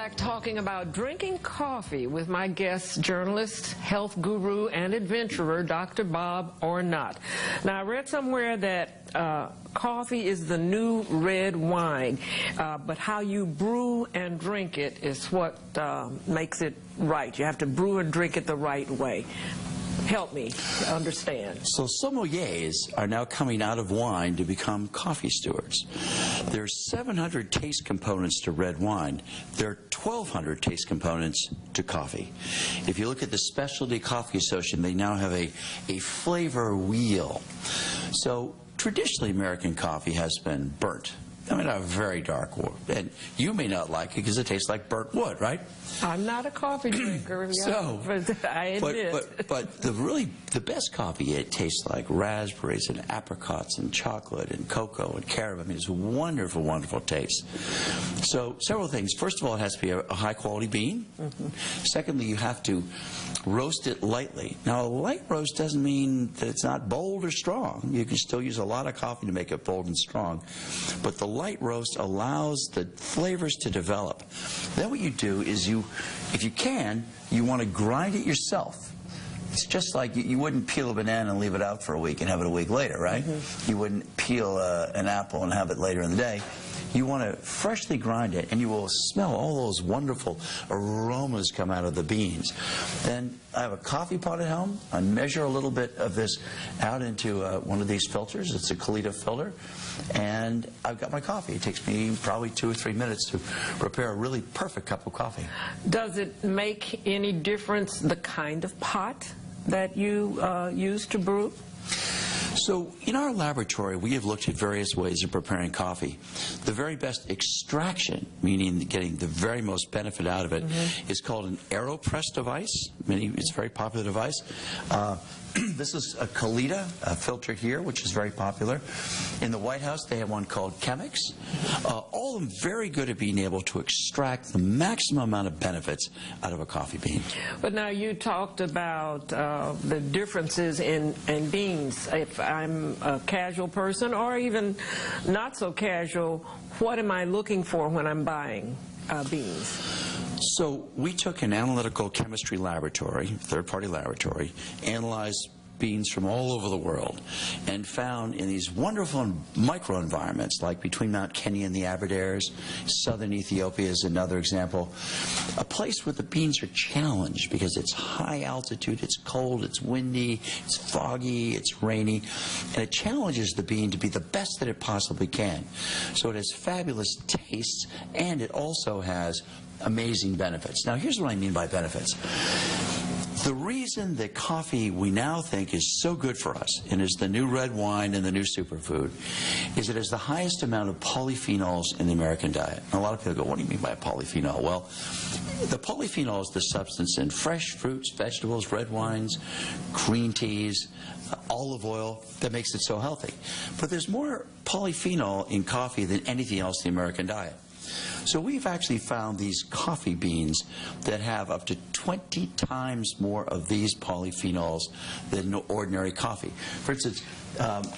back talking about drinking coffee with my guest, journalist, health guru, and adventurer, Dr. Bob Arnot. Now, I read somewhere that coffee is the new red wine, but how you brew and drink it is what makes it right. You have to brew and drink it the right way. Help me understand. So sommeliers are now coming out of wine to become coffee stewards. There are 700 taste components to red wine. There are 1,200 taste components to coffee. If you look at the Specialty Coffee Association, they now have a flavor wheel. So traditionally, American coffee has been burnt. I mean, a very dark wood. And you may not like it because it tastes like burnt wood, right? I'm not a coffee drinker, but I admit. But the best coffee, it tastes like raspberries and apricots and chocolate and cocoa and caramel. I mean, it's a wonderful, wonderful taste. So several things. First of all, it has to be a high-quality bean. Secondly, you have to roast it lightly. Now, a light roast doesn't mean that it's not bold or strong. You can still use a lot of coffee to make it bold and strong. But the light roast allows the flavors to develop. Then what you do is if you can, you want to grind it yourself. It's just like you wouldn't peel a banana and leave it out for a week and have it a week later, right? You wouldn't peel an apple and have it later in the day. You want to freshly grind it, and you will smell all those wonderful aromas come out of the beans. Then I have a coffee pot at home. I measure a little bit of this out into one of these filters. It's a Kalita filter. And I've got my coffee. It takes me probably 2 or 3 minutes to prepare a really perfect cup of coffee. Does it make any difference the kind of pot that you use to brew? So in our laboratory, we have looked at various ways of preparing coffee. The very best extraction, meaning getting the very most benefit out of it, is called an AeroPress device. It's a very popular device. This is a Kalita filter here, which is very popular. In the White House, they have one called Chemex. All of them very good at being able to extract the maximum amount of benefits out of a coffee bean. But now you talked about the differences in beans. If I'm a casual person or even not so casual, what am I looking for when I'm buying beans? So we took an analytical chemistry laboratory, third-party laboratory, analyzed beans from all over the world, and found in these wonderful microenvironments, like between Mount Kenya and the Aberdares, southern Ethiopia is another example, a place where the beans are challenged because it's high altitude, it's cold, it's windy, it's foggy, it's rainy, and it challenges the bean to be the best that it possibly can. So it has fabulous tastes, and it also has amazing benefits. Now, here's what I mean by benefits. The reason that coffee we now think is so good for us, and is the new red wine and the new superfood, is it has the highest amount of polyphenols in the American diet. And a lot of people go, what do you mean by polyphenol? Well, the polyphenol is the substance in fresh fruits, vegetables, red wines, green teas, olive oil that makes it so healthy. But there's more polyphenol in coffee than anything else in the American diet. So we've actually found these coffee beans that have up to 20 times more of these polyphenols than ordinary coffee. For instance,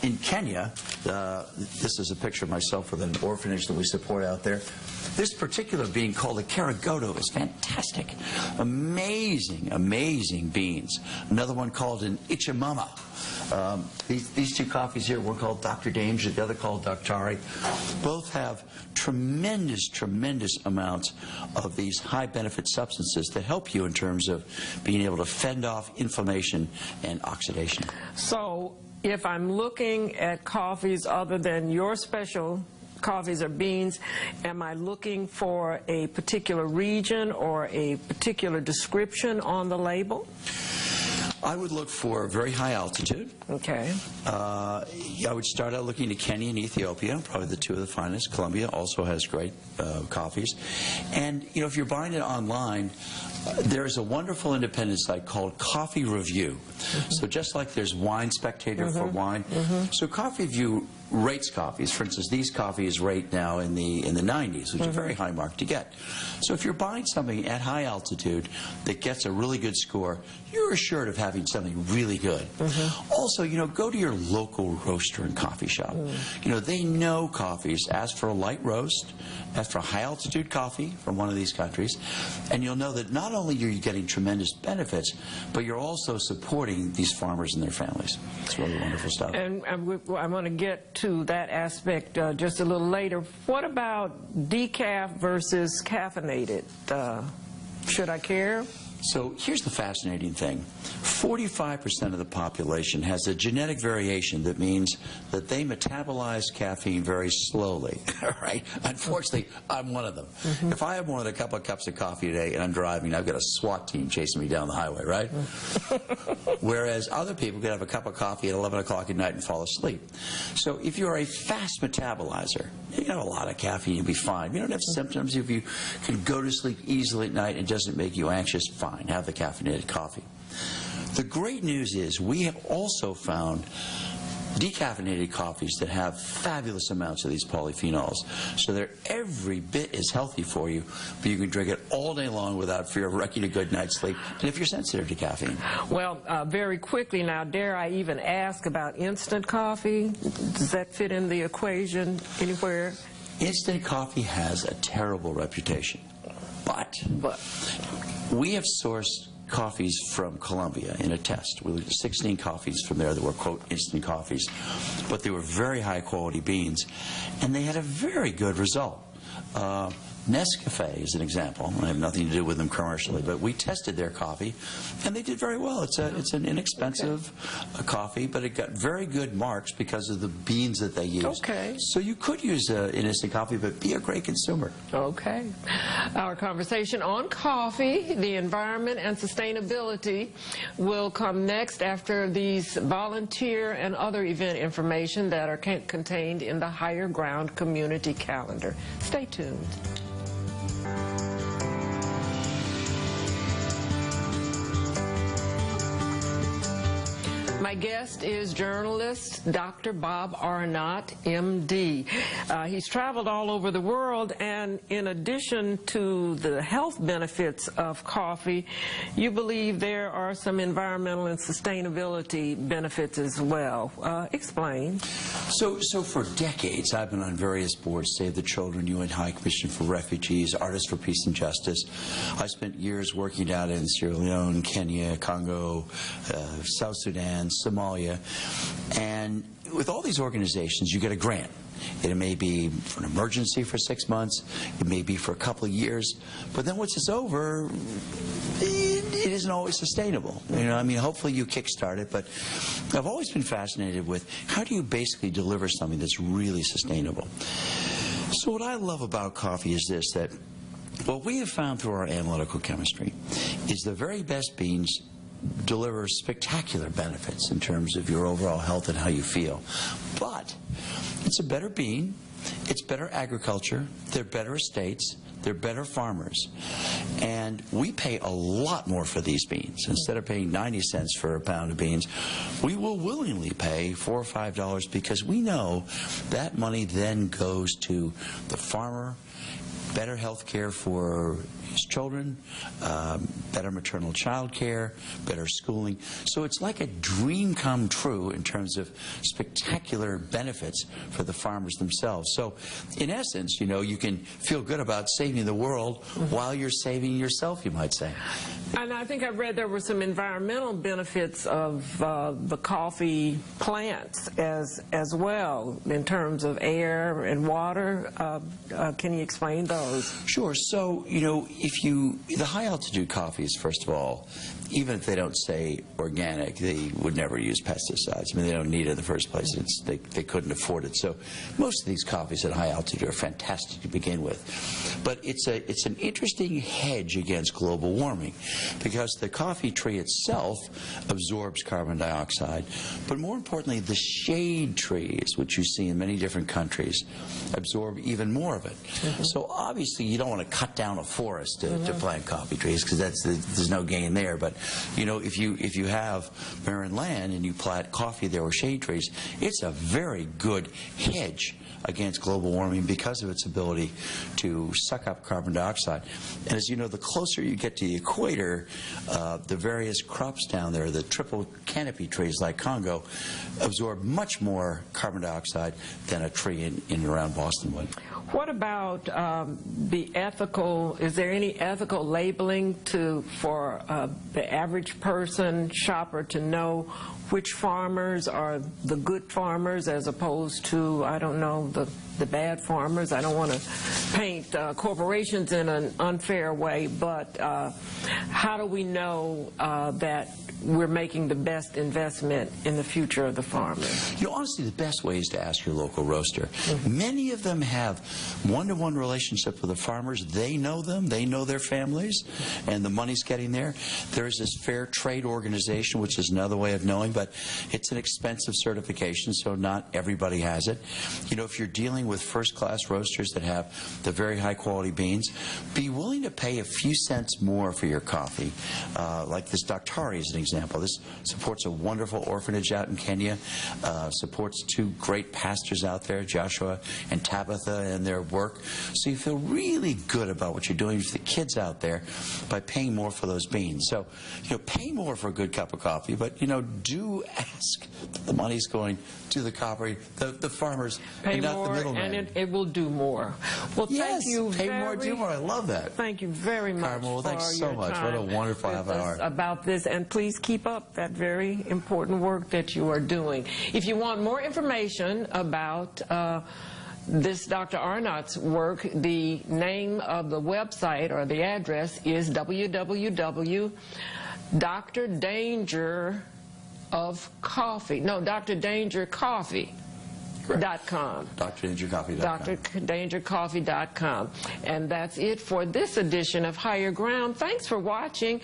in Kenya, this is a picture of myself with an orphanage that we support out there. This particular bean called a Karagoto is fantastic. Amazing, amazing beans. Another one called an Ichimama. These two coffees here, one called Dr. Dames, the other called Doctari. Both have tremendous, tremendous amounts of these high-benefit substances that help you in terms of being able to fend off inflammation and oxidation. So if I'm looking at coffees other than your special coffees or beans, am I looking for a particular region or a particular description on the label? I would look for very high altitude. Okay. I would start out looking at Kenya and Ethiopia, probably the two of the finest. Colombia also has great coffees. And, you know, if you're buying it online, there's a wonderful independent site called Coffee Review. So just like there's Wine Spectator for wine, so Coffee Review rates coffees. For instance, these coffees rate now in the 90s, which is a very high mark to get. So if you're buying something at high altitude that gets a really good score, you're assured of having something really good. Also, you know, go to your local roaster and coffee shop. You know, they know coffees. Ask for a light roast, ask for a high altitude coffee from one of these countries, and you'll know that not only are you getting tremendous benefits, but you're also supporting these farmers and their families. It's really wonderful stuff. And I want to get to that aspect just a little later. What about decaf versus caffeinated? Should I care? So here's the fascinating thing. 45% of the population has a genetic variation that means that they metabolize caffeine very slowly, right? Unfortunately, I'm one of them. If I have more than a couple of cups of coffee a day and I'm driving, I've got a SWAT team chasing me down the highway, right? Whereas other people could have a cup of coffee at 11 o'clock at night and fall asleep. So if you're a fast metabolizer, you got a lot of caffeine, you'll be fine. You don't have symptoms. If you can go to sleep easily at night and it doesn't make you anxious, fine. Have the caffeinated coffee. The great news is we have also found decaffeinated coffees that have fabulous amounts of these polyphenols. So they're every bit as healthy for you, but you can drink it all day long without fear of wrecking a good night's sleep, and if you're sensitive to caffeine. Well, very quickly now, dare I even ask about instant coffee? Does that fit in the equation anywhere? Instant coffee has a terrible reputation, but we have sourced coffees from Colombia in a test. We looked at 16 coffees from there that were, quote, instant coffees, but they were very high quality beans, and they had a very good result. Nescafe is an example. I have nothing to do with them commercially, but we tested their coffee, and they did very well. It's an inexpensive coffee, but it got very good marks because of the beans that they use. Okay. So you could use an instant coffee, but be a great consumer. Okay. Our conversation on coffee, the environment, and sustainability will come next after these volunteer and other event information that are contained in the Higher Ground Community Calendar. Stay tuned. My guest is journalist Dr. Bob Arnot, MD. He's traveled all over the world, and in addition to the health benefits of coffee, you believe there are some environmental and sustainability benefits as well. Explain. So for decades, I've been on various boards: Save the Children, UN High Commission for Refugees, Artists for Peace and Justice. I spent years working out in Sierra Leone, Kenya, Congo, South Sudan, Somalia, and with all these organizations you get a grant. It may be for an emergency for 6 months, it may be for a couple of years, but then once it's over, it isn't always sustainable. You know, I mean, hopefully you kickstart it, but I've always been fascinated with how do you basically deliver something that's really sustainable. So what I love about coffee is this, that what we have found through our analytical chemistry is the very best beans deliver spectacular benefits in terms of your overall health and how you feel. But it's a better bean, it's better agriculture, they're better estates, they're better farmers. And we pay a lot more for these beans. Instead of paying 90 cents for a pound of beans, we will willingly pay $4 or $5 because we know that money then goes to the farmer, better health care for his children, better maternal child care, better schooling. So it's like a dream come true in terms of spectacular benefits for the farmers themselves. So in essence, you know, you can feel good about saving the world while you're saving yourself, you might say. And I think I read there were some environmental benefits of the coffee plants as well in terms of air and water. Can you explain those? Sure. So, you know, the high altitude coffees, first of all, even if they don't say organic, they would never use pesticides. I mean, they don't need it in the first place. They couldn't afford it. So most of these coffees at high altitude are fantastic to begin with. But it's an interesting hedge against global warming because the coffee tree itself absorbs carbon dioxide. But more importantly, the shade trees, which you see in many different countries, absorb even more of it. So obviously you don't want to cut down a forest soils to plant coffee trees, because there's no gain there. But you know, if you have barren land and you plant coffee there or shade trees, it's a very good hedge against global warming because of its ability to suck up carbon dioxide. And as you know, the closer you get to the equator, the various crops down there, the triple canopy trees like Congo, absorb much more carbon dioxide than a tree in and around Boston would. What about the ethical, is there any ethical labeling for the average person, shopper, to know which farmers are the good farmers as opposed to, I don't know, the bad farmers? I don't want to paint corporations in an unfair way, but how do we know that we're making the best investment in the future of the farmer? You know, honestly, the best way is to ask your local roaster. Many of them have one-to-one relationship with the farmers. They know them, they know their families, and the money's getting there. There's this fair trade organization, which is another way of knowing, but it's an expensive certification, so not everybody has it. You know, if you're dealing with first-class roasters that have the very high-quality beans, be willing to pay a few cents more for your coffee. Like this Daktari is an example. This supports a wonderful orphanage out in Kenya, supports two great pastors out there, Joshua and Tabitha, and their work. So you feel really good about what you're doing for the kids out there by paying more for those beans. So, you know, pay more for a good cup of coffee, but, you know, do ask that the money's going to the coffee, the farmers, pay and not more, the middlemen. and it will do more. Well, yes, thank you pay more, do more. I love that. Thank you very much. Carmel, well, thanks for so your much. What a time wonderful half with hour. us about this, and please keep up that very important work that you are doing. If you want more information about this Dr. Arnot's work, the name of the website or the address is DrDangerCoffee.com. DrDangerCoffee.com. And that's it for this edition of Higher Ground. Thanks for watching.